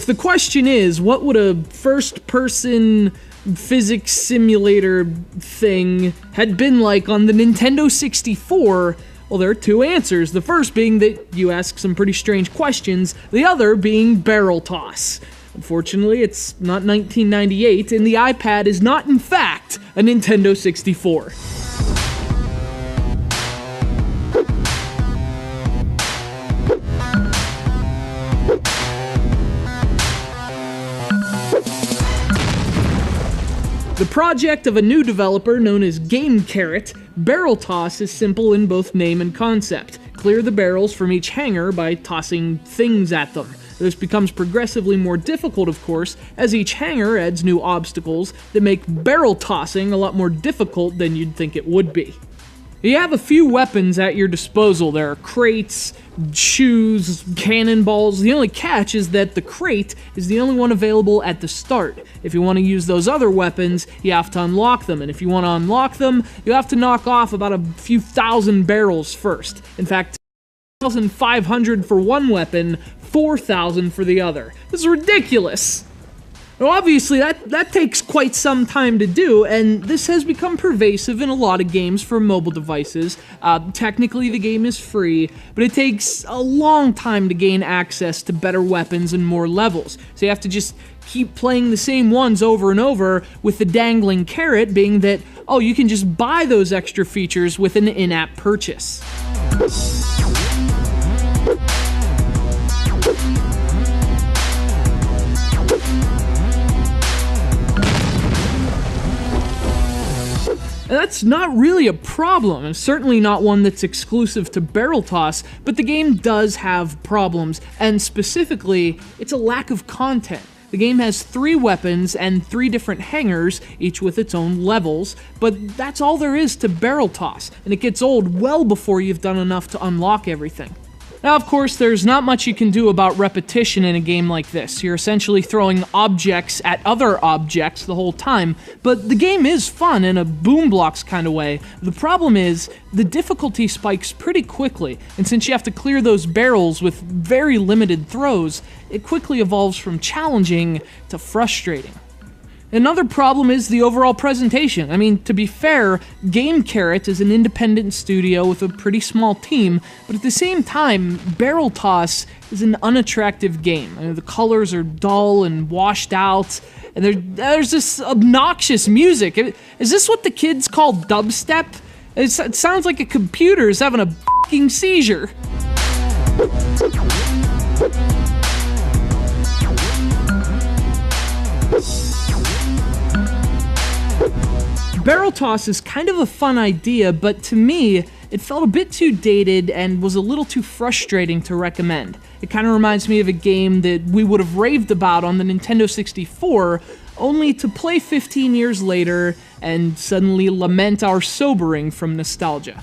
the question is, what would a first-person physics simulator thing had been like on the Nintendo 64? Well, there are two answers. The first being that you ask some pretty strange questions, the other being barrel toss. Unfortunately, it's not 1998, and the iPad is not, in fact, a Nintendo 64. The project of a new developer known as GameCarrot, barrel toss is simple in both name and concept. Clear the barrels from each hanger by tossing things at them. This becomes progressively more difficult, of course, as each hanger adds new obstacles that make barrel tossing a lot more difficult than you'd think it would be. You have a few weapons at your disposal. There are crates, shoes, cannonballs. The only catch is that the crate is the only one available at the start. If you want to use those other weapons, you have to unlock them, and if you want to unlock them, you have to knock off about a few thousand barrels first. In fact, 2,500 for one weapon, 4,000 for the other. This is ridiculous! Now, obviously, that takes quite some time to do, and this has become pervasive in a lot of games for mobile devices. Technically, the game is free, but it takes a long time to gain access to better weapons and more levels. So you have to just keep playing the same ones over and over, with the dangling carrot being that, oh, you can just buy those extra features with an in-app purchase. And that's not really a problem, and certainly not one that's exclusive to barrel toss, but the game does have problems, and specifically, it's a lack of content. The game has 3 weapons and 3 different hangers, each with its own levels, but that's all there is to barrel toss, and it gets old well before you've done enough to unlock everything. Now, of course, there's not much you can do about repetition in a game like this. You're essentially throwing objects at other objects the whole time, but the game is fun in a Boom Blocks kind of way. The problem is, the difficulty spikes pretty quickly, and since you have to clear those barrels with very limited throws, it quickly evolves from challenging to frustrating. Another problem is the overall presentation. I mean, to be fair, GameCarrot is an independent studio with a pretty small team, but at the same time, Barrel Toss is an unattractive game. I mean, the colors are dull and washed out, and there's this obnoxious music. Is this what the kids call dubstep? It sounds like a computer is having a f***ing seizure. Barrel toss is kind of a fun idea, but to me, it felt a bit too dated and was a little too frustrating to recommend. It kind of reminds me of a game that we would have raved about on the Nintendo 64, only to play 15 years later and suddenly lament our sobering from nostalgia.